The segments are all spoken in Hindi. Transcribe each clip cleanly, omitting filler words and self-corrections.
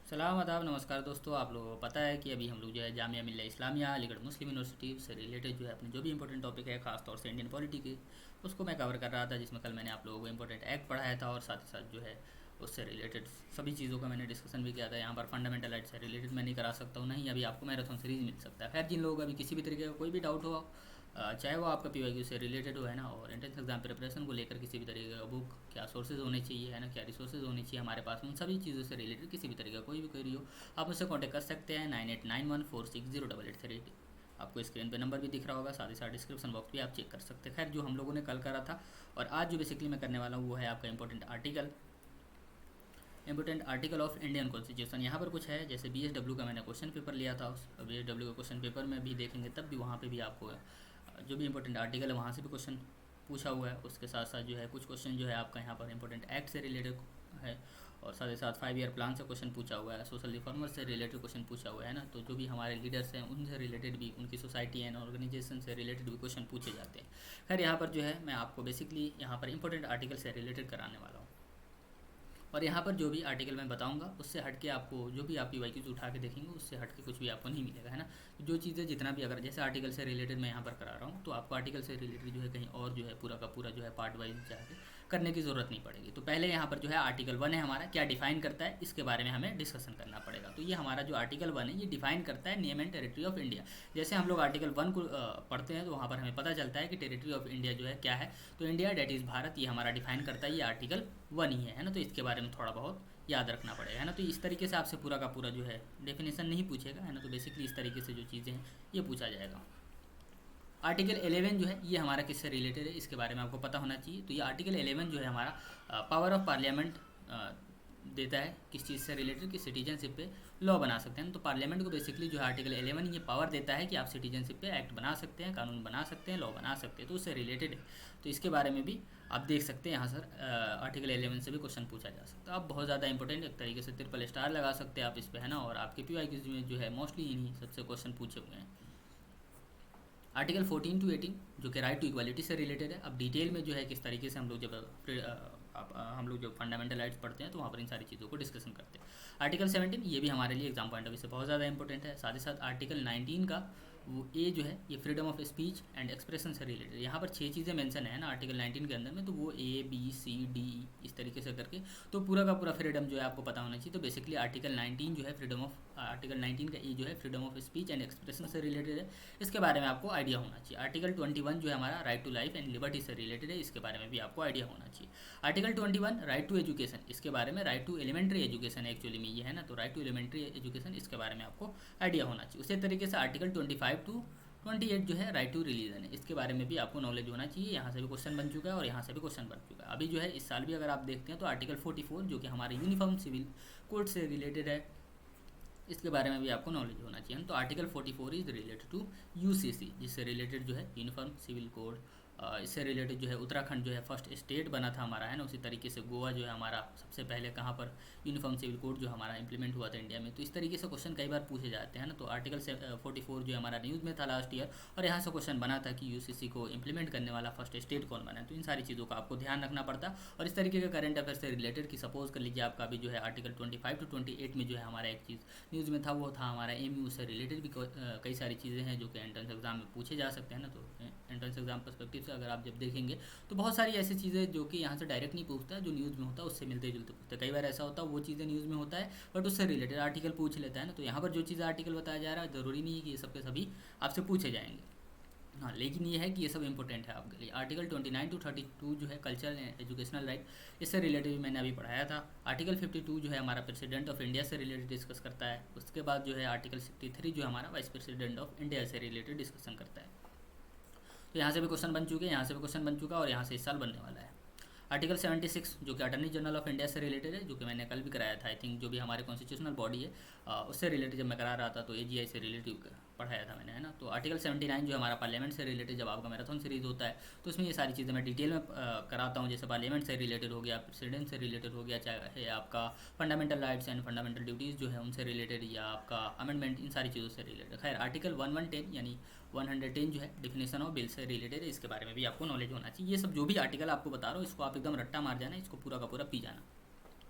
सलाम आदाब नमस्कार दोस्तों। आप लोगों को पता है कि अभी हम लोग जो है जामिया मिल्लिया इस्लामिया अलीगढ़ मुस्लिम यूनिवर्सिटी से रिलेटेड जो है अपने जो भी इंपॉर्टेंट टॉपिक है खास तौर से इंडियन पॉलिटी के उसको मैं कवर कर रहा था, जिसमें कल मैंने आप लोगों को इंपॉर्टेंट एक्ट पढ़ाया था और साथ ही साथ जो है उससे रिलेटेड सभी चीज़ों का मैंने डिस्कशन भी किया था। यहाँ पर फंडामेंटल राइट से रिलेटेड मैं नहीं करा सकता हूँ, नहीं अभी आपको मैराथन सीरीज मिल सकता है। खैर, जिन लोगों का भी किसी भी तरीके का कोई भी डाउट हो, चाहे वो आपका पीवाईक्यू से रिलेटेड हो है ना, और एंट्रेंस एग्जाम प्रिपरेशन को लेकर किसी भी तरीके का बुक क्या सोर्सेज होने चाहिए है ना, क्या रिसोर्सेज होने चाहिए हमारे पास, उन सभी चीज़ों से रिलेटेड किसी भी तरीके का कोई भी क्वेरी हो आप मुझसे कॉन्टैक्ट कर सकते हैं 9891460883। आपको स्क्रीन पे नंबर भी दिख रहा होगा, साथ ही साथ डिस्क्रिप्शन बॉक्स भी आप चेक कर सकते हैं। खैर, जो हम लोगों ने कल करा था और आज जो बेसिकली मैं करने वाला हूँ वो है आपका important article of Indian constitution. यहाँ पर कुछ है, जैसे BSW का मैंने क्वेश्चन पेपर लिया था, उस BSW का क्वेश्चन पेपर में भी देखेंगे तब भी वहाँ पे भी आपको जो भी इंपॉर्टेंट आर्टिकल है वहाँ से भी क्वेश्चन पूछा हुआ है। उसके साथ साथ जो है कुछ क्वेश्चन जो है आपका यहाँ पर इंपॉर्टेंट एक्ट से रिलेटेड है, और साथ ही साथ 5 ईयर प्लान से क्वेश्चन पूछा हुआ है, सोशल रिफॉर्मर से रिलेटेड क्वेश्चन पूछा हुआ है ना। तो जो भी हमारे लीडर्स हैं उनसे रिलेटेड भी, उनकी सोसाइटी एंड ऑर्गेनाइजेशन से रिलेटेड भी क्वेश्चन पूछे जाते हैं। खैर, यहाँ पर जो है मैं आपको बेसिकली यहाँ पर इंपॉर्टेंट आर्टिकल से रिलेटेड कराने वाला हूँ, और यहाँ पर जो भी आर्टिकल मैं बताऊंगा उससे हट के आपको जो भी आप पीवाईक्यूज उठा के देखेंगे उससे हट के कुछ भी आपको नहीं मिलेगा है ना। जो चीज़ें जितना भी, अगर जैसे आर्टिकल से रिलेटेड मैं यहाँ पर करा रहा हूँ तो आपको आर्टिकल से रिलेटेड जो है कहीं और जो है पूरा का पूरा जो है पार्ट वाइज जाके करने की ज़रूरत नहीं पड़ेगी। तो पहले यहाँ पर जो है आर्टिकल 1 है हमारा, क्या डिफाइन करता है इसके बारे में हमें डिस्कशन करना पड़ेगा। तो ये हमारा जो आर्टिकल 1 है ये डिफाइन करता है name and territory of India. जैसे हम लोग आर्टिकल 1 को पढ़ते हैं तो वहाँ पर हमें पता चलता है कि टेरिटरी ऑफ इंडिया जो है क्या है, तो इंडिया डेट इज़ भारत, ये हमारा डिफाइन करता है, ये आर्टिकल 1 ही है ना। तो इसके बारे में थोड़ा बहुत याद रखना पड़ेगा है ना। तो इस तरीके से आपसे पूरा का पूरा जो है डेफिनेशन नहीं पूछेगा है ना, तो बेसिकली इस तरीके से जो चीज़ें हैं ये पूछा जाएगा। आर्टिकल 11 जो है ये हमारा किससे रिलेटेड है इसके बारे में आपको पता होना चाहिए। तो ये आर्टिकल 11 जो है हमारा पावर ऑफ पार्लियामेंट देता है, किस चीज़ से रिलेटेड, कि सिटीजनशिप पे लॉ बना सकते हैं। तो पार्लियामेंट को बेसिकली जो है आर्टिकल 11 ये पावर देता है कि आप सिटीजनशिप पे एक्ट बना सकते हैं, कानून बना सकते हैं, लॉ बना सकते हैं, तो उससे रिलेटेड है। तो इसके बारे में भी आप देख सकते हैं यहाँ सर आर्टिकल 11 से भी क्वेश्चन पूछा जा सकता है। आप बहुत ज़्यादा इंपॉर्टेंट एक तरीके से ट्रिपल स्टार लगा सकते हैं आप इस पर है ना, और आपके PYQs में जो है मोस्टली इन्हीं सबसे क्वेश्चन पूछे हुए हैं। आर्टिकल 14 to 18 जो कि राइट टू इक्वालिटी से रिलेटेड है। अब डिटेल में जो है किस तरीके से हम लोग जब हम लोग जब फंडामेंटल राइट्स पढ़ते हैं तो वहाँ पर इन सारी चीज़ों को डिस्कशन करते हैं। आर्टिकल 17 ये भी हमारे लिए एग्जाम पॉइंट ऑफ व्यू से बहुत ज़्यादा इंपॉर्टेंट है। साथ ही साथ आर्टिकल 19 का वो ए जो है ये freedom of speech and expression से रिलेटेड। यहाँ पर 6 चीज़ें मेंशन है ना आर्टिकल 19 के अंदर में, तो वो A B C D इस तरीके से करके तो पूरा का पूरा फ्रीडम जो है आपको पता होना चाहिए। तो बेसिकली आर्टिकल 19 जो है आर्टिकल 19 का ए जो है freedom of speech and expression से रिलेटेड है, इसके बारे में आपको आइडिया होना चाहिए। आर्टिकल 21 जो है हमारा right to life and liberty से रिलेटेड है, इसके बारे में भी आपको आइडिया होना चाहिए। आर्टिकल 21 राइट टू एजुकेशन, इसके बारे में right to elementary education actually में ये है ना, तो राइट टू एलिमेंट्री एजुकेशन इसके बारे में आपको आइडिया होना चाहिए। उसी तरीके से आर्टिकल 25 to 28 जो है राइट टू रिलीजन है, इसके बारे में भी आपको नॉलेज होना चाहिए। यहाँ से भी क्वेश्चन बन चुका है और यहाँ से भी क्वेश्चन बन चुका है। अभी जो है इस साल भी अगर आप देखते हैं तो आर्टिकल 44 जो कि हमारे यूनिफॉर्म सिविल कोड से रिलेटेड है, इसके बारे में भी आपको नॉलेज होना चाहिए। तो article 44 is related to UCC, जिससे रिलेटेड जो है यूनिफॉर्म सिविल कोड, इससे रिलेटेड जो है उत्तराखंड जो है फर्स्ट स्टेट बना था हमारा है ना। उसी तरीके से गोवा जो है हमारा सबसे पहले कहाँ पर यूनिफॉर्म सिविल कोड जो हमारा इंप्लीमेंट हुआ था इंडिया में। तो इस तरीके से क्वेश्चन कई बार पूछे जाते हैं ना। तो आर्टिकल 44 जो हमारा न्यूज़ में था लास्ट ईयर, और यहाँ से क्वेश्चन बना था कि UCC को इंप्लीमेंट करने वाला फर्स्ट स्टेट कौन बना है। तो इन सारी चीज़ों का आपको ध्यान रखना पड़ता है। और इस तरीके के करंट अफेयर से रिलेटेड कि सपोज कर लीजिए आपका भी जो है आर्टिकल 25 to 28 में जो है हमारा एक चीज़ न्यूज़ में था, वो था हमारा MU से रिलेटेड भी कई सारी चीज़ें हैं जो कि एंट्रेंस एग्जाम में पूछे जा सकते हैं ना। तो एंट्रेंस एग्जाम पर्सपेक्टिव से अगर आप जब देखेंगे तो बहुत सारी ऐसी चीज़ें जो कि यहाँ से डायरेक्ट नहीं पूछता है, जो न्यूज़ में होता है उससे मिलते जुलते पूछते हैं। कई बार ऐसा होता है वो चीज़ें न्यूज़ में होता है बट उससे रिलेटेड आर्टिकल पूछ लेता है ना। तो यहाँ पर जो चीज़ें आर्टिकल बताया जा रहा है ज़रूरी नहीं है कि ये सब के सभी आपसे पूछे जाएंगे, हाँ, लेकिन ये है कि ये सब इंपॉर्टेंट है आपके लिए। आर्टिकल 29 to 32 जो है कल्चरल एंड एजुकेशनल राइट, इससे रिलेटेड भी मैंने अभी पढ़ाया था। आर्टिकल 52 जो है हमारा प्रेसिडेंट ऑफ इंडिया से रिलेटेड डिस्कस करता है। उसके बाद जो है आर्टिकल 63 जो हमारा वाइस प्रेसिडेंट ऑफ इंडिया से रिलेटेड डिस्कशन करता है। तो यहाँ से भी क्वेश्चन बन चुके हैं, यहाँ से भी क्वेश्चन बन चुका है और यहाँ से इस साल बनने वाला है। आर्टिकल 76 जो कि अटर्नी जनरल ऑफ इंडिया से रिलेटेड है, जो कि मैंने कल भी कराया था आई थिंक, जो भी हमारे कॉन्स्टिट्यूशनल बॉडी है उससे रिलेटेड जब मैं करा रहा था तो AGI से रिलेटेड पढ़ाया था मैंने है ना। तो आर्टिकल 79 जो हमारा पार्लियामेंट से रिलेटेड जब आपका मैराथन सीरीज होता है तो उसमें ये सारी चीज़ें मैं डिटेल में कराता हूँ। जैसे पार्लियामेंट से रिलेटेड हो गया, प्रेसिडेंट से रिलेटेड हो गया, चाहे आपका fundamental rights and fundamental duties जो है उनसे रिलेटेड, या आपका अमेंडमेंट, इन सारी चीज़ों से रिलेटेड। खैर, आर्टिकल 1110 यानी 110 जो है डिफिनेशन ऑफ बिल से रिलेटेड है, इसके बारे में भी आपको नॉलेज होना चाहिए। ये सब जो भी आर्टिकल आपको बता रहा हूँ इसको आप एकदम रट्टा मार जाना, इसको पूरा का पूरा पी जाना।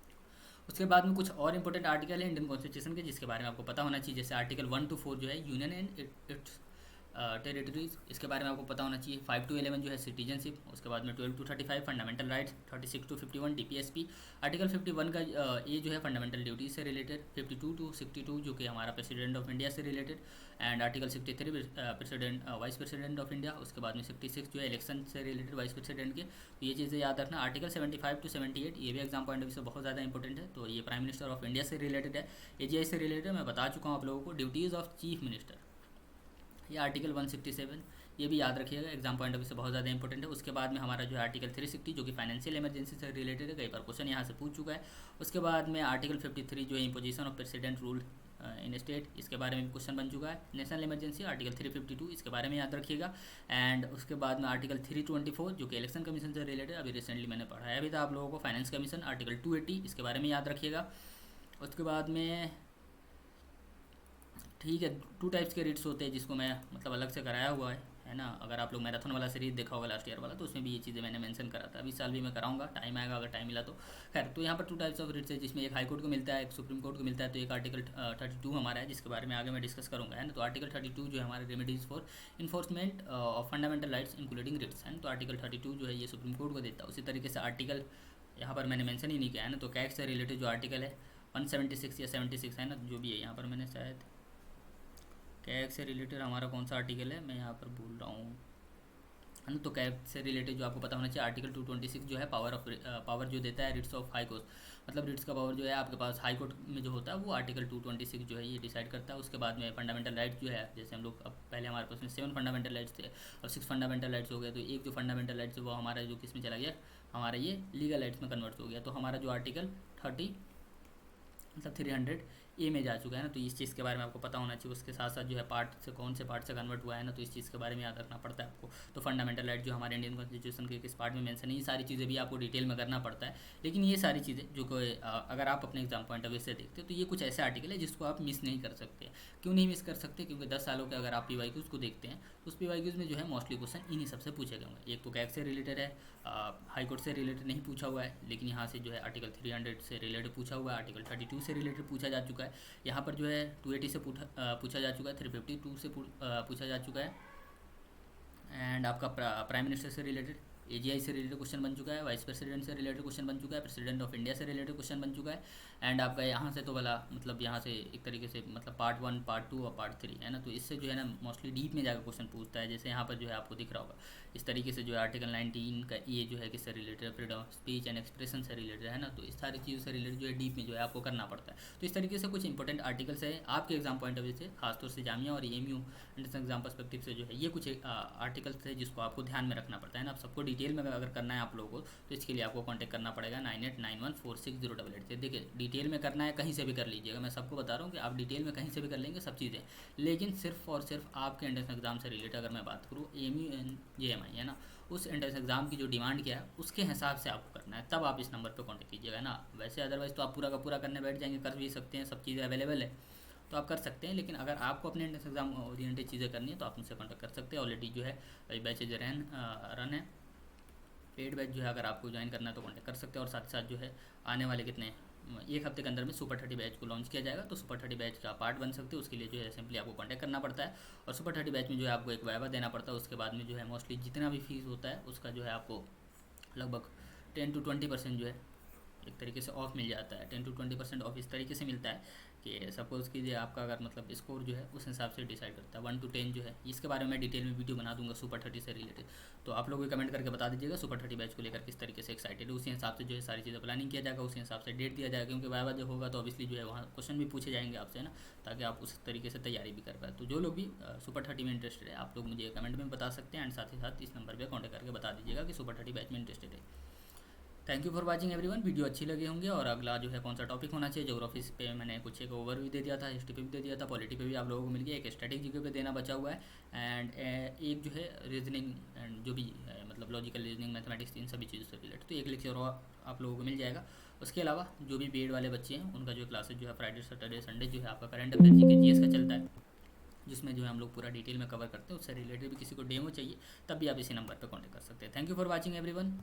उसके बाद में कुछ और इंपॉर्टेंट आर्टिकल है इंडियन कॉन्स्टिट्यूशन के जिसके बारे में आपको पता होना चाहिए, जैसे आर्टिकल 1 to 4 जो है यूनियन एंड इट्स टेरिटरीज, इसके बारे में आपको पता होना चाहिए। 5 to 11 जो है सिटीजनशिप, उसके बाद में 12 to 35 fundamental rights, 36 to 51 DPSP. Article 51 का ये जो है फंडामेंटल ड्यूटी से रिलेटेड, 52 to 62 जो कि हमारा प्रेसिडेंट ऑफ इंडिया से related, and article 63 president vice president of India, उसके बाद में 66 जो है इलेक्शन से रिलेटेड वाइस प्रेसिडेंट के। तो ये चीज़ें याद रखना। आर्टिकल 75 to 78 ये भी एग्जाम पॉइंट ऑफ व्यू से बहुत ज़्यादा इंपॉर्टेंट है, तो ये प्राइम मिनिस्टर ऑफ इंडिया से रिलेटेड है। एजीआई से रिलेटेड मैं बता चुका हूँ आप लोगों को। ड्यूटीज़ ऑफ चीफ मिनिस्टर, ये आर्टिकल 167, ये भी याद रखिएगा, एग्जाम पॉइंट ऑफ व्यू से बहुत ज़्यादा इंपॉर्टेंट है। उसके बाद में हमारा जो है आर्टिकल 360 जो कि फाइनेंशियल इमरजेंसी से रिलेटेड है, कई बार क्वेश्चन यहाँ से पूछ चुका है। उसके बाद में आर्टिकल 53 जो है imposition of president rule in state, इसके बारे में भी क्वेश्चन बन चुका है। नेशनल इमरजेंसी आर्टिकल 352, इसके बारे में याद रखिएगा। एंड उसके बाद में आर्टिकल 324 जो कि इलेक्शन कमीशन से रिलेटेड, अभी रिसेंटली मैंने पढ़ाया भी था आप लोगों को। फाइनेंस कमीशन आर्टिकल 280, इसके बारे में याद रखिएगा। उसके बाद में ठीक है, 2 टाइप्स के रीड्स होते हैं जिसको मैं मतलब अलग से कराया हुआ है ना। अगर आप लोग मैराथन वाला सीरीज देखा होगा लास्ट ईयर वाला, तो उसमें भी ये चीज़ें मैंने मेंशन करा था। अभी साल भी मैं कराऊंगा, टाइम आएगा अगर टाइम मिला तो। खैर, तो यहाँ पर 2 टाइप्स ऑफ रीड्स है जिसमें एक हाई कोर्ट को मिलता है, एक सुप्रीम कोर्ट को मिलता है। तो एक आर्टिकल 32 हमारा है जिसके बारे में आगे मैं डिस्कस करूँगा, है ना। तो आर्टिकल 32 जो है हमारे remedies for enforcement of fundamental rights including writs, है ना। तो आर्टिकल 32 जो है ये सुप्रीम कोर्ट को देता है। उसी तरीके से आर्टिकल यहाँ पर मैंने मेंशन ही नहीं किया है ना, तो कैग से रिलेटेड जो आर्टिकल है 176 या 76 है ना, जो भी है यहाँ पर मैंने शायद कैग से रिलेटेड हमारा कौन सा आर्टिकल है मैं यहाँ पर भूल रहा हूँ, है ना। तो कैग से रिलेटेड जो आपको पता होना चाहिए आर्टिकल 226 जो है पावर जो देता है रिट्स ऑफ हाई कोर्ट, मतलब रिट्स का पावर जो है आपके पास हाई कोर्ट में जो होता है वो आर्टिकल 226 जो है ये डिसाइड करता है। उसके बाद में फंडामेंटल राइट्स जो है, जैसे हम लोग अब पहले हमारे पास में 7 फंडामेंटल राइट्स थे, अब 6 फंडामेंटल राइट्स हो गए। तो एक जो फंडामेंटल राइट्स है वो हमारा जो किस में चला गया, हमारा ये लीगल राइट्स में कन्वर्ट हो गया। तो हमारा जो आर्टिकल 30 मतलब 300 ए में जा चुका है ना। तो इस चीज़ के बारे में आपको पता होना चाहिए। उसके साथ साथ जो है पार्ट से कौन से पार्ट से कन्वर्ट हुआ है ना, तो इस चीज़ के बारे में याद रखना पड़ता है आपको। तो फंडामेंटल राइट जो हमारे इंडियन कॉन्स्टिट्यूशन के किस पार्ट में मेंशन है, ये सारी चीज़ें भी आपको डिटेल में करना पड़ता है। लेकिन ये सारी चीज़ें जो अगर आप अपने एग्जाम पॉइंट ऑफ व्यू से देखते हो तो ये कुछ ऐसे आर्टिकल है जिसको आप मिस नहीं कर सकते। क्यों नहीं मिस कर सकते? क्योंकि 10 सालों के अगर आप PYQs को देखते हैं तो उस PYQs में जो है मोस्टली क्वेश्चन इन्हीं सबसे पूछे गए होंगे। एक तो कैग से रिलेटेड है, हाई कोर्ट से रिलेटेड नहीं पूछा हुआ है, लेकिन यहाँ से जो है आर्टिकल 300 से रिलेटेड पूछा हुआ है, आर्टिकल 32 से रिलेटेड पूछा जा चुका है। यहाँ पर जो है 280 से पूछा जा चुका है, 352 से पूछा जा चुका है। एंड आपका प्राइम मिनिस्टर से रिलेटेड, AGI से रिलेटेड क्वेश्चन बन चुका है, वाइस प्रेसिडेंट से रिलेटेड क्वेश्चन बन चुका है, प्रेसिडेंट ऑफ इंडिया से रिलेटेड क्वेश्चन बन चुका है। एंड आपका यहाँ से तो वाला मतलब यहाँ से एक तरीके से मतलब पार्ट 1, पार्ट 2 और पार्ट 3 है ना। तो इससे जो है ना मोस्टली डीप में जाकर क्वेश्चन पूछता है। जैसे यहाँ पर जो है आपको दिख रहा होगा इस तरीके से जो है आर्टिकल 19 का ये जो है किससे रिलेटेड है, freedom of speech and expression से रिलेटेड है ना। तो इस सारी चीज़ों से रिलेटेड जो है डीप में जो है आपको करना पड़ता है। तो इस तरीके से कुछ इंपॉर्टेंट आर्टिकल्स है आपके एग्जाम पॉइंट ऑफ व्यू से, खासतौर से जामिया और EMU एग्जाम पर्सपेक्टिव से जो है ये कुछ आर्टिकल्स है जिसको आपको ध्यान में रखना पड़ता है ना। आप सबको डिटेल में अगर करना है आप लोगों को तो इसके लिए आपको कांटेक्ट करना पड़ेगा 9891460888 से। देखिए डिटेल में करना है कहीं से भी कर लीजिएगा, मैं सबको बता रहा हूँ कि आप डिटेल में कहीं से भी कर लेंगे सब चीज़ें, लेकिन सिर्फ और सिर्फ आपके एंट्रेंस एग्जाम से रिलेटेड अगर मैं बात करूँ EMU एंड JMI है ना, उस एंट्रेंस एग्जाम की जो डिमांड किया है उसके हिसाब से आपको करना है, तब आप इस नंबर पर कॉन्टेक्ट कीजिएगा ना। वैसे अदरवाइज तो आप पूरा का पूरा करने बैठ जाएंगे, कर भी सकते हैं, सब चीज़ें अवेलेबल है तो आप कर सकते हैं। लेकिन अगर आपको अपने एंट्रेंस एग्जाम ओरिएंटेड चीज़ें करनी है तो आप मुझसे कॉन्टैक्ट कर सकते हैं। ऑलरेडी जो है बैचेज रन है, पेड बैच जो है अगर आपको ज्वाइन करना है तो कॉन्टैक्ट कर सकते हैं। और साथ साथ जो है आने वाले कितने 1 हफ्ते के अंदर में सुपर 30 बैच को लॉन्च किया जाएगा। तो सुपर 30 बैच का पार्ट बन सकते हो, उसके लिए जो है सिंपली आपको कॉन्टैक्ट करना पड़ता है। और सुपर 30 बैच में जो है आपको एक वाइवा देना पड़ता है। उसके बाद में जो है मोस्टली जितना भी फीस होता है उसका जो है आपको लगभग 10 to 20% जो है एक तरीके से ऑफ मिल जाता है। 10 to 20% ऑफ इस तरीके से मिलता है कि सपोज़ कीजिए आपका अगर मतलब स्कोर जो है उस हिसाब से डिसाइड करता है 1 to 10 जो है। इसके बारे में मैं डिटेल में वीडियो बना दूंगा सुपर 30 से रिलेटेड, तो आप लोग भी कमेंट करके बता दीजिएगा सुपर 30 बैच को लेकर किस तरीके से एक्साइटेड है। उसी हिसाब से जो है सारी चीज़ें प्लानिंग किया जाएगा, उसी हिसाब से डेट दिया जाएगा। क्योंकि वाइवा जो होगा तो ऑब्वियसली जो है वहाँ क्वेश्चन भी पूछे जाएंगे आपसे ना, ताकि आप उस तरीके से तैयारी भी कर पाए। तो जो लोग भी सुपर 30 में इंटरेस्टेड है आप लोग मुझे कमेंट में बता सकते हैं। एंड साथ ही साथ इस नंबर पर कॉन्टैक्ट करके बता दीजिएगा कि सुपर 30 बैच में इंटरेस्टेड है। Thank you for watching everyone. Video अच्छी लगे होंगे। और अगला जो है कौन सा टॉपिक होना चाहिए, ज्योग्राफी पे मैंने कुछ एक ओवरव्यू दे दिया था, हिस्ट्री पे भी दे दिया था, पॉलिटी पे भी आप लोगों को मिल गया, एक स्टैटिक जीके पे देना बचा हुआ है। एंड एक जो है रीजनिंग एंड जो भी मतलब लॉजिकल रीजनिंग, मैथमेटिक्स, इन सभी चीज़ों से रिलेटेड तो एक लेक्चर और आप लोगों को मिल जाएगा। उसके अलावा जो भी बीएड वाले बच्चे हैं उनका जो क्लासेज जो है फ्राइडे सैटरडे संडे जो है आपका करंट अफेयर जीके जीएस का चलता है, जिसमें जो है हम लोग पूरा डिटेल में कवर करते हैं। उससे रिलेटेड भी किसी को डेमो चाहिए तब भी आप इसी नंबर पर कॉन्टैक्ट कर सकते हैं। Thank you for watching everyone.